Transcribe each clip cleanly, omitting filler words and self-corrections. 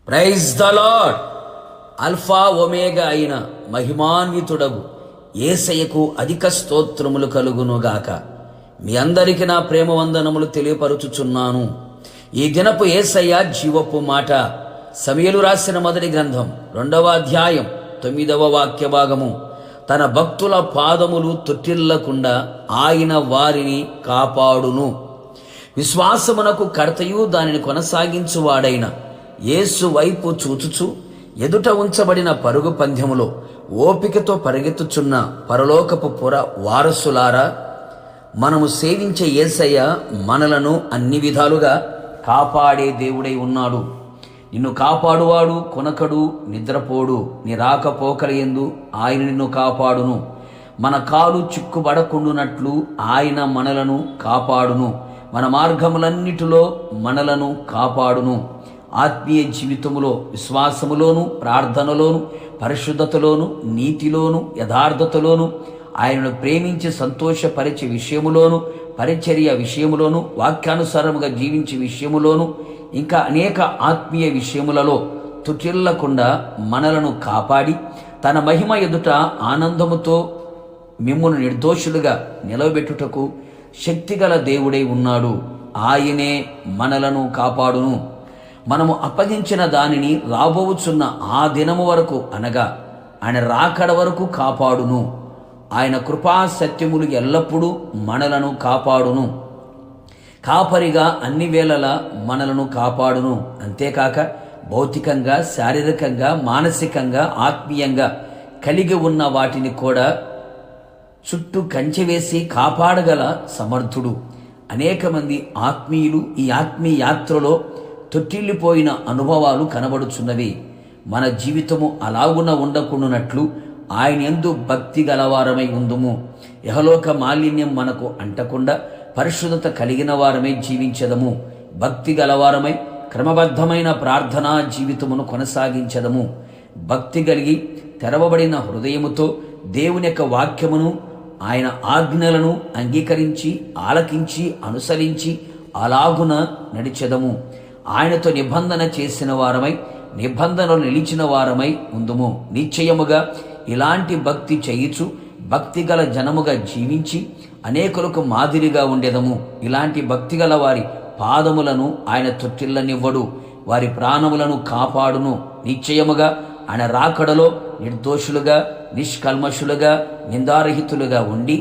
Praise the lord. Alpha omega అయిన మహిమాన్వితుడగు యేసయ్యకు అధిక స్తోత్రములు కలుగునుగాక. మీ అందరికీ నా ప్రేమ వందనములు తెలియపరుచుచున్నాను. ఈ దినపు యేసయ్య జీవపు మాట సమూయేలు రాసిన మొదటి గ్రంథం 2వ అధ్యాయం 9వ వాక్య భాగము. తన భక్తుల పాదములు తొట్టిల్లకుండా ఆయన వారిని కాపాడును. విశ్వాసమునకు కర్తయు దానిని కొనసాగించువాడైన యేసు వైపు చూచుచు ఎదుట ఉంచబడిన పరుగు పందెములో ఓపికతో పరిగెత్తుచున్న పరలోకపు పుర వారసులారా, మనము సేవించే యేసయ్య మనలను అన్ని విధాలుగా కాపాడే దేవుడై ఉన్నాడు. నిన్ను కాపాడువాడు కొనకడు, నిద్రపోడు. నీ రాకపోకల యందు ఆయన నిన్ను కాపాడును. మన కాలు చిక్కుబడకుండునట్లు ఆయన మనలను కాపాడును. మన మార్గములన్నిటిలో మనలను కాపాడును. ఆత్మీయ జీవితములో విశ్వాసములోను, ప్రార్థనలోను, పరిశుద్ధతలోను, నీతిలోను, యథార్థతలోను, ఆయనను ప్రేమించి సంతోషపరిచే విషయములోను, పరిచర్య విషయములోను, వాక్యానుసారముగా జీవించే విషయములోను, ఇంకా అనేక ఆత్మీయ విషయములలో తుటిల్లకుండా మనలను కాపాడి తన మహిమ ఎదుట ఆనందముతో మిమ్మును నిర్దోషులుగా నిలవబెట్టుటకు శక్తిగల దేవుడై ఉన్నాడు. ఆయనే మనలను కాపాడును. మనము అప్పగించిన దానిని రాబోవుచున్న ఆ దినము వరకు, అనగా ఆయన రాకడ వరకు కాపాడును. ఆయన కృపా సత్యములు ఎల్లప్పుడూ మనలను కాపాడును. కాపరిగా అన్ని వేళలా మనలను కాపాడును. అంతేకాక భౌతికంగా, శారీరకంగా, మానసికంగా, ఆత్మీయంగా కలిగి ఉన్న వాటిని కూడా చుట్టూ కంచె వేసి కాపాడగల సమర్థుడు. అనేక మంది ఆత్మీయులు ఈ ఆత్మీయ యాత్రలో తొట్టిల్లిపోయిన అనుభవాలు కనబడుచున్నవి. మన జీవితము అలాగున ఉండకుండానట్లు ఆయన యందు భక్తి గలవారమై ఉందుము. యహలోక మాలిన్యం మనకు అంటకుండా పరిశుద్ధత కలిగిన వారమై జీవించదము. భక్తి గలవారమై క్రమబద్ధమైన ప్రార్థనా జీవితమును కొనసాగించదము. భక్తి కలిగి తెరవబడిన హృదయముతో దేవుని యొక్క వాక్యమును, ఆయన ఆజ్ఞలను అంగీకరించి ఆలకించి అనుసరించి అలాగున నడిచెదము. ఆయనతో నిబంధన చేసిన వారమై, నిబంధనలు నిలిచిన వారమై ఉందుము. నిశ్చయముగా ఇలాంటి భక్తి చేయుచు భక్తిగల జనముగా జీవించి అనేకులకు మాదిరిగా ఉండేదము. ఇలాంటి భక్తిగల వారి పాదములను ఆయన తొట్టిల్లనివ్వడు, వారి ప్రాణములను కాపాడును. నిశ్చయముగా ఆయన రాకడలో నిర్దోషులుగా, నిష్కల్మషులుగా, నిందారహితులుగా ఉండి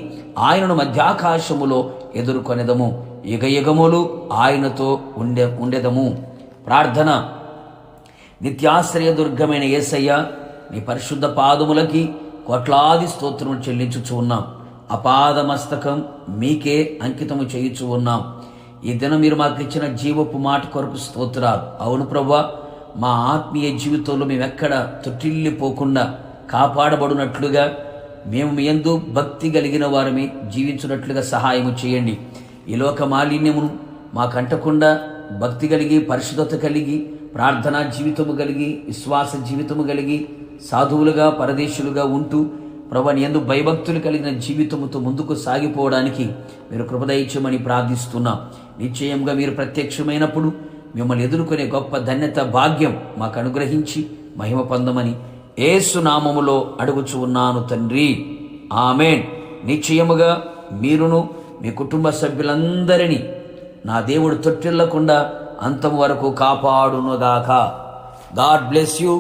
ఆయనను మధ్యాకాశములో ఎదుర్కొనేదము. యుగయుగములు ఆయనతో ఉండెదము. ప్రార్థన. నిత్యాశ్రయ దుర్గమైన యేసయ్య, నీ పరిశుద్ధ పాదములకి కోట్లాది స్తోత్రములు చెల్లించుచు ఉన్నాం. అపాద మస్తకం మీకే అంకితము చేయుచు ఉన్నాం. ఈ దినం మీరు మాకు ఇచ్చిన జీవపు మాట కొరకు స్తోత్రాలు. అవును ప్రభువా, మా ఆత్మీయ జీవితంలో మేమెక్కడ తొట్టిల్లిపోకుండా కాపాడబడినట్లుగా, మేము మీ యందు భక్తి కలిగిన వారమే జీవించున్నట్లుగా సహాయము చేయండి. ఈ లోక మాలిన్యమును మాకంటకుండా భక్తి కలిగి, పరిశుద్ధత కలిగి, ప్రార్థనా జీవితము కలిగి, విశ్వాస జీవితము కలిగి, సాధువులుగా పరదేశులుగా ఉంటూ ప్రభువా నీ యందు భయభక్తులు కలిగిన జీవితముతో ముందుకు సాగిపోవడానికి మీరు కృప దయచేయమని ప్రార్థిస్తున్నాం. నిశ్చయంగా మీరు ప్రత్యక్షమైనప్పుడు మిమ్మల్ని ఎదుర్కొనే గొప్ప ధన్యత, భాగ్యం మాకు అనుగ్రహించి మహిమ పొందమని యేసు నామములో అడుగుచు ఉన్నాను తండ్రి, ఆమేన్. నిశ్చయముగా మీరును మీ కుటుంబ సభ్యులందరినీ నా దేవుడు తొట్టిల్లకుండా అంతం వరకు కాపాడునుగాక. God bless you.